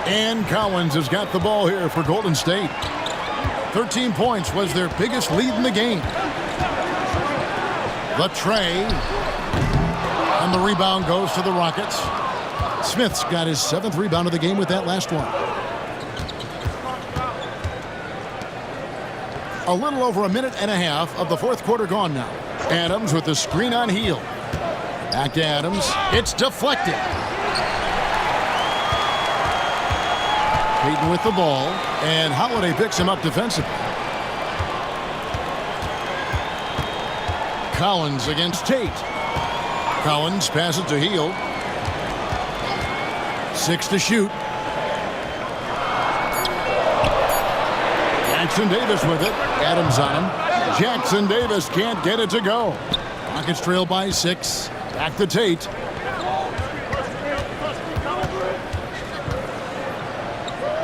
B: And Collins has got the ball here for Golden State. 13 points was their biggest lead in the game. The tray. And the rebound goes to the Rockets. Smith's got his 7th rebound of the game with that last one. A little over a minute and a half of the 4th quarter gone now. Adams with the screen on Hield. Back to Adams. It's deflected. Payton with the ball, and Holiday picks him up defensively. Collins against Tate. Collins passes to Hield. 6 to shoot. Jackson Davis with it. Adams on him. Jackson Davis can't get it to go. Rockets trail by 6. Back to Tate.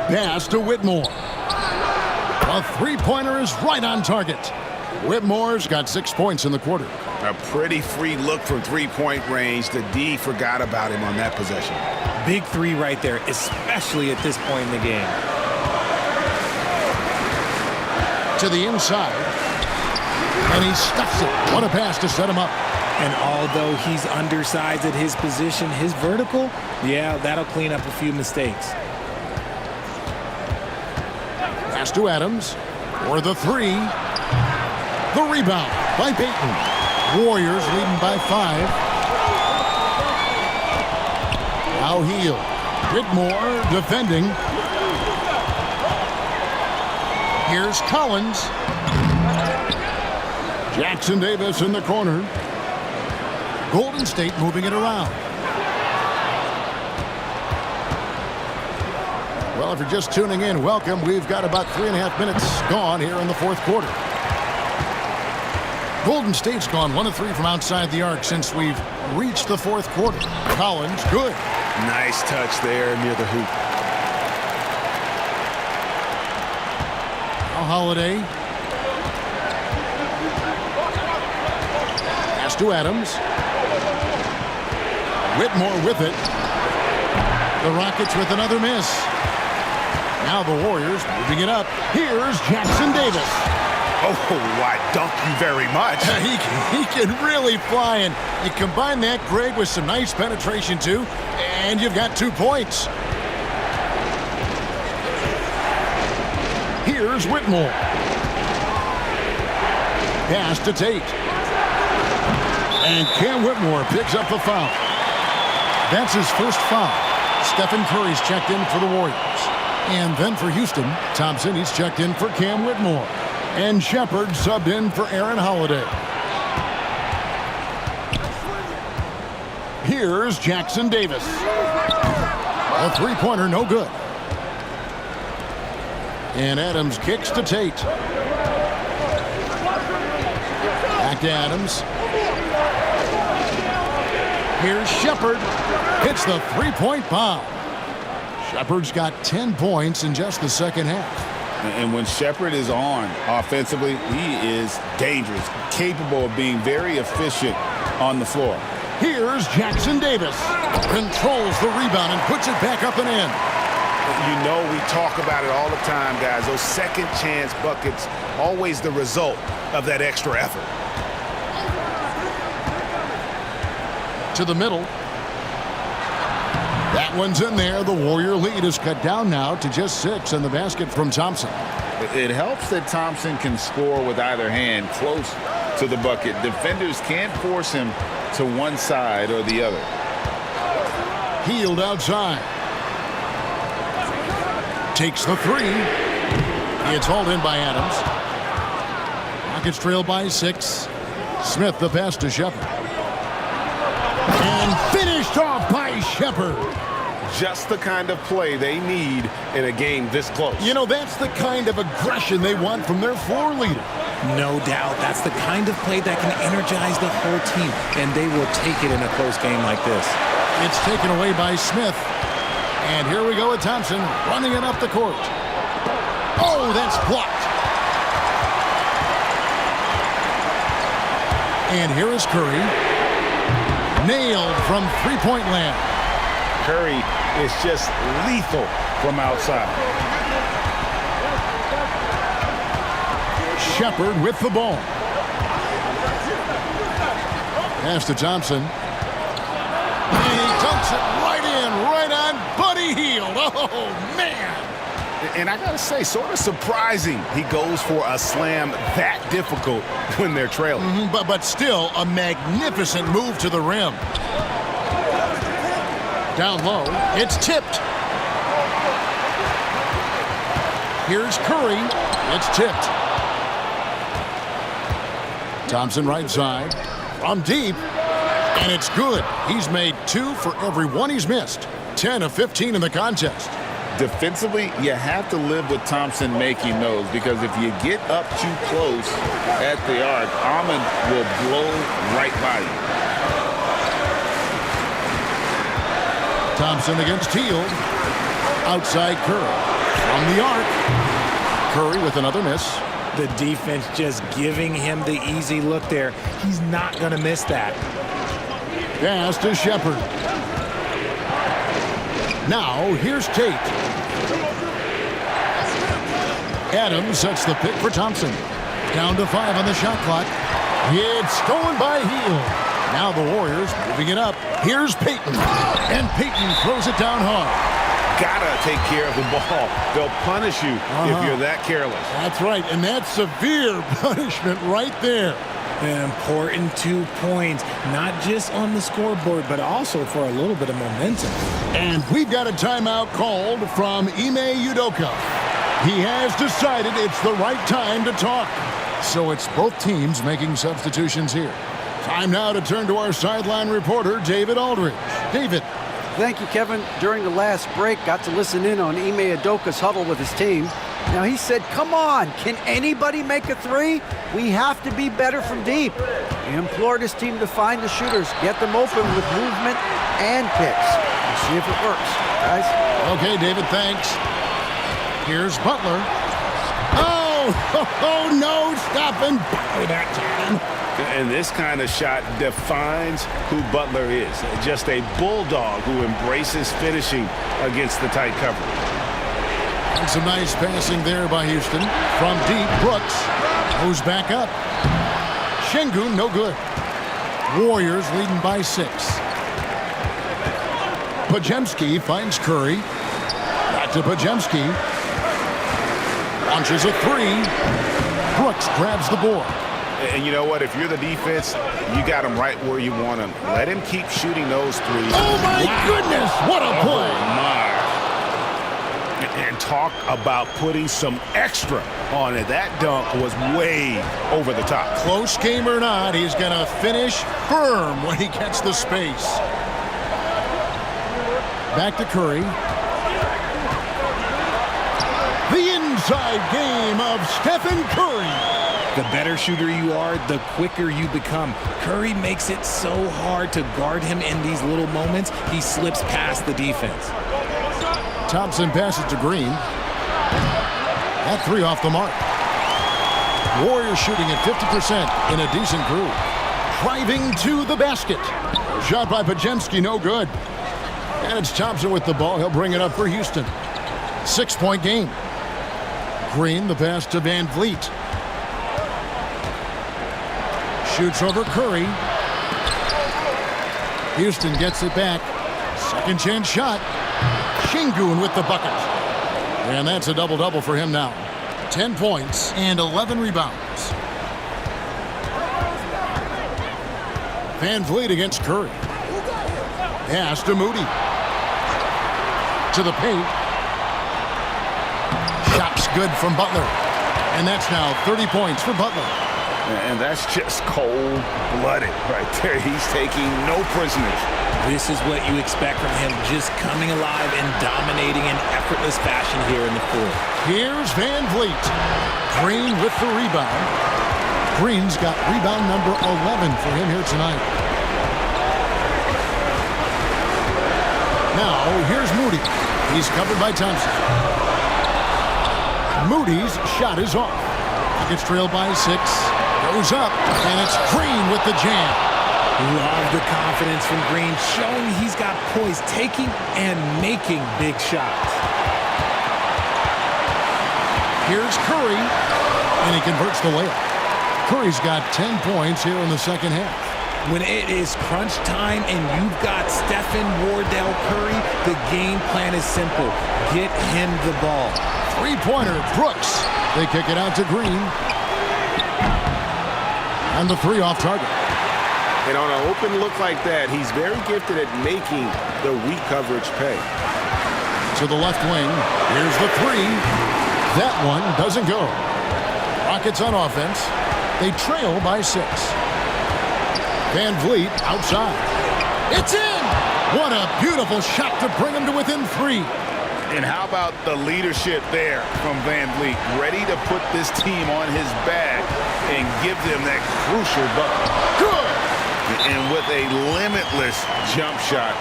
B: Pass to Whitmore. A 3-pointer is right on target. Whitmore's got 6 points in the quarter.
E: A pretty free look from 3-point range. The D forgot about him on that possession.
A: Big 3 right there, especially at this point in the game.
B: To the inside. And he stuffs it. What a pass to set him up.
A: And although he's undersized at his position, his vertical, yeah, that'll clean up a few mistakes.
B: Pass to Adams for the 3. The rebound by Payton. Warriors leading by 5. Now Hield. Whitmore defending. Here's Collins. Jackson Davis in the corner. Golden State moving it around. Well, if you're just tuning in, welcome. We've got about 3.5 minutes gone here in the fourth quarter. Golden State's gone 1 of 3 from outside the arc since we've reached the fourth quarter. Collins, good.
G: Nice touch there near the hoop.
B: Now Holiday. Pass to Adams. Whitmore with it. The Rockets with another miss. Now the Warriors moving it up. Here's Jackson Davis.
G: Oh, I dunk you very much.
B: He can really fly, and you combine that, Greg, with some nice penetration, too, and you've got 2 points. Here's Whitmore. Pass to Tate. And Cam Whitmore picks up the foul. That's his first foul. Stephen Curry's checked in for the Warriors. And then for Houston, Thompson, he's checked in for Cam Whitmore. And Shepard subbed in for Aaron Holiday. Here's Jackson Davis. A three-pointer, no good. And Adams kicks to Tate. Back to Adams. Here's Shepard. Hits the three-point bomb. Shepard's got 10 points in just the second half.
C: And when Shepard is on offensively, he is dangerous, capable of being very efficient on the floor.
B: Here's Jackson Davis. Controls the rebound and puts it back up and in.
G: You know we talk about it all the time, guys. Those second chance buckets, always the result of that extra effort.
B: To the middle. That one's in there. The Warrior lead is cut down now to just 6 in the basket from Thompson.
C: It helps that Thompson can score with either hand close to the bucket. Defenders can't force him to one side or the other.
B: Hield outside. Takes the three. It's hauled in by Adams. Rockets trail by 6. Smith the pass to Shepard. And finished off by Shepard.
G: Just the kind of play they need in a game this close.
B: You know, that's the kind of aggression they want from their floor leader.
A: No doubt. That's the kind of play that can energize the whole team, and they will take it in a close game like this.
B: It's taken away by Smith. And here we go with Thompson running it up the court. Oh, that's blocked. And here is Curry. Nailed from three-point land.
G: Curry is just lethal from outside.
B: Shepard with the ball. Pass to Thompson. And he dumps it right in, right on Buddy Hield. Oh, man.
G: And I got to say, sort of surprising he goes for a slam that difficult when they're trailing.
B: But still, a magnificent move to the rim. Down low, it's tipped. Here's Curry. It's tipped. Thompson right side. From deep. And it's good. He's made 2 for every one he's missed. 10 of 15 in the contest.
C: Defensively, you have to live with Thompson making those, because if you get up too close at the arc, Ahmed will blow right by you.
B: Thompson against Hield. Outside Curry. From the arc. Curry with another miss.
A: The defense just giving him the easy look there. He's not going to miss that.
B: Pass to Shepard. Now, here's Tate. Adams sets the pick for Thompson. Down to 5 on the shot clock. It's stolen by Hield. Now the Warriors moving it up. Here's Payton. And Payton throws it down hard.
G: Gotta take care of the ball. They'll punish you if you're that careless.
B: That's right, and that's severe punishment right there.
A: An important 2 points, not just on the scoreboard, but also for a little bit of momentum.
B: And we've got a timeout called from Ime Udoka. He has decided it's the right time to talk. So it's both teams making substitutions here. Time now to turn to our sideline reporter, David Aldridge. David.
D: Thank you, Kevin. During the last break, got to listen in on Ime Udoka's huddle with his team. Now, he said, come on, can anybody make a three? We have to be better from deep. He implored his team to find the shooters, get them open with movement and picks. We'll see if it works, guys.
B: Okay, David, thanks. Here's Butler. Oh, no, stopping by that time.
G: And this kind of shot defines who Butler is. Just a bulldog who embraces finishing against the tight cover.
B: And some nice passing there by Houston. From deep, Brooks moves back up. Şengün, no good. Warriors leading by 6. Podziemski finds Curry. Back to Podziemski. Launches a 3. Brooks grabs the board.
E: And you know what? If you're the defense, you got him right where you want him. Let him keep shooting those threes.
B: Oh, my goodness. What a play.
G: Oh, my. And talk about putting some extra on it. That dunk was way over the top.
B: Close game or not, he's going to finish firm when he gets the space. Back to Curry. The inside game of Stephen Curry.
A: The better shooter you are, the quicker you become. Curry makes it so hard to guard him in these little moments. He slips past the defense.
B: Thompson passes to Green. That 3 off the mark. Warriors shooting at 50% in a decent groove. Driving to the basket. Shot by Podziemski, no good. And it's Thompson with the ball. He'll bring it up for Houston. 6-point game. Green, the pass to Van Vliet. Shoots over Curry. Houston gets it back. Second chance shot. Şengün with the bucket. And that's a double-double for him now. 10 points and 11 rebounds. Van Vliet against Curry. Pass to Moody. To the paint. Shot's good from Butler. And that's now 30 points for Butler.
E: And that's just cold-blooded right there. He's taking no prisoners.
A: This is what you expect from him, just coming alive and dominating in effortless fashion here in the fourth.
B: Here's Van Vliet. Green with the rebound. Green's got rebound number 11 for him here tonight. Now, here's Moody. He's covered by Thompson. Moody's shot is off. He gets trailed by 6. Goes up, and it's Green with the jam.
A: Love the confidence from Green, showing he's got poise, taking and making big shots.
B: Here's Curry, and he converts the layup. Curry's got 10 points here in the second half.
A: When it is crunch time and you've got Stephen Wardell Curry, the game plan is simple. Get him the ball.
B: Three-pointer, Brooks. They kick it out to Green. And the 3 off target.
G: And on an open look like that, he's very gifted at making the weak coverage pay.
B: To the left wing. Here's the 3. That one doesn't go. Rockets on offense. They trail by 6. Van Vliet outside. It's in! What a beautiful shot to bring him to within 3.
E: And how about the leadership there from Van Vliet? Ready to put this team on his back and give them that crucial bucket. Good! And with a limitless jump shot,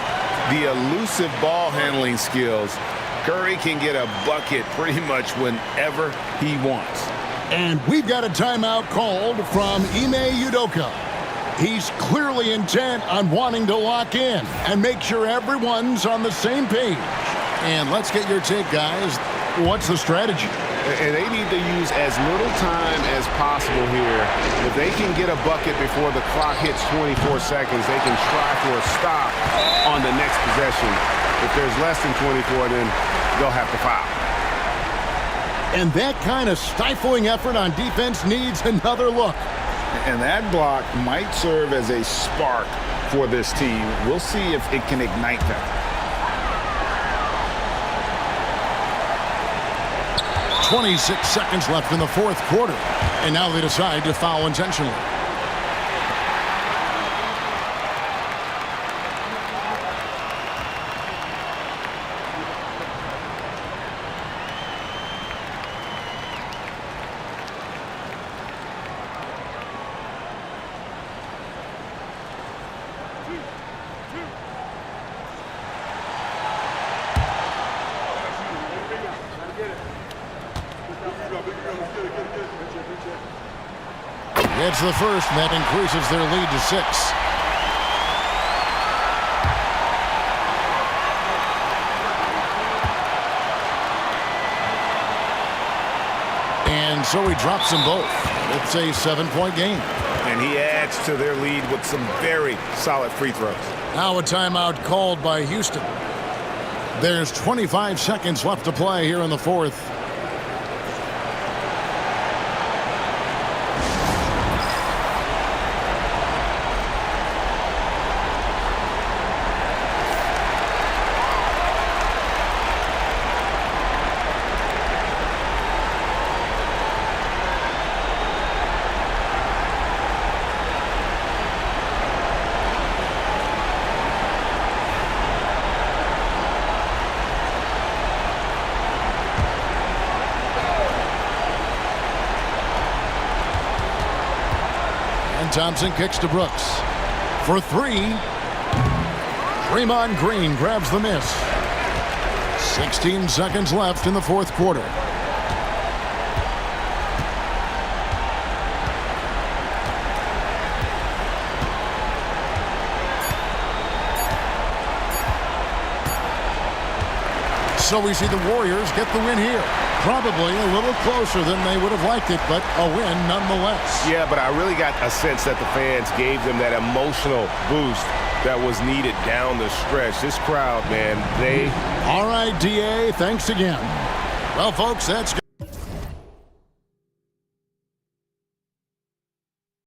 E: the elusive ball handling skills, Curry can get a bucket pretty much whenever he wants.
B: And we've got a timeout called from Ime Udoka. He's clearly intent on wanting to lock in and make sure everyone's on the same page. And let's get your take, guys. What's the strategy?
G: And they need to use as little time as possible here. If they can get a bucket before the clock hits 24 seconds, they can strive for a stop on the next possession. If there's less than 24, then they'll have to foul.
B: And that kind of stifling effort on defense needs another look.
E: And that block might serve as a spark for this team. We'll see if it can ignite them.
B: 26 seconds left in the fourth quarter. And now they decide to foul intentionally. It's the first, and that increases their lead to 6. And so he drops them both. It's a 7-point game.
E: And he adds to their lead with some very solid free throws.
B: Now a timeout called by Houston. There's 25 seconds left to play here in the fourth. Thompson kicks to Brooks. For 3. Draymond Green grabs the miss. 16 seconds left in the fourth quarter. So we see the Warriors get the win here. Probably a little closer than they would have liked it, but a win nonetheless.
G: Yeah, but I really got a sense that the fans gave them that emotional boost that was needed down the stretch. This crowd, man, they...
B: All right, DA, thanks again. Well, folks, that's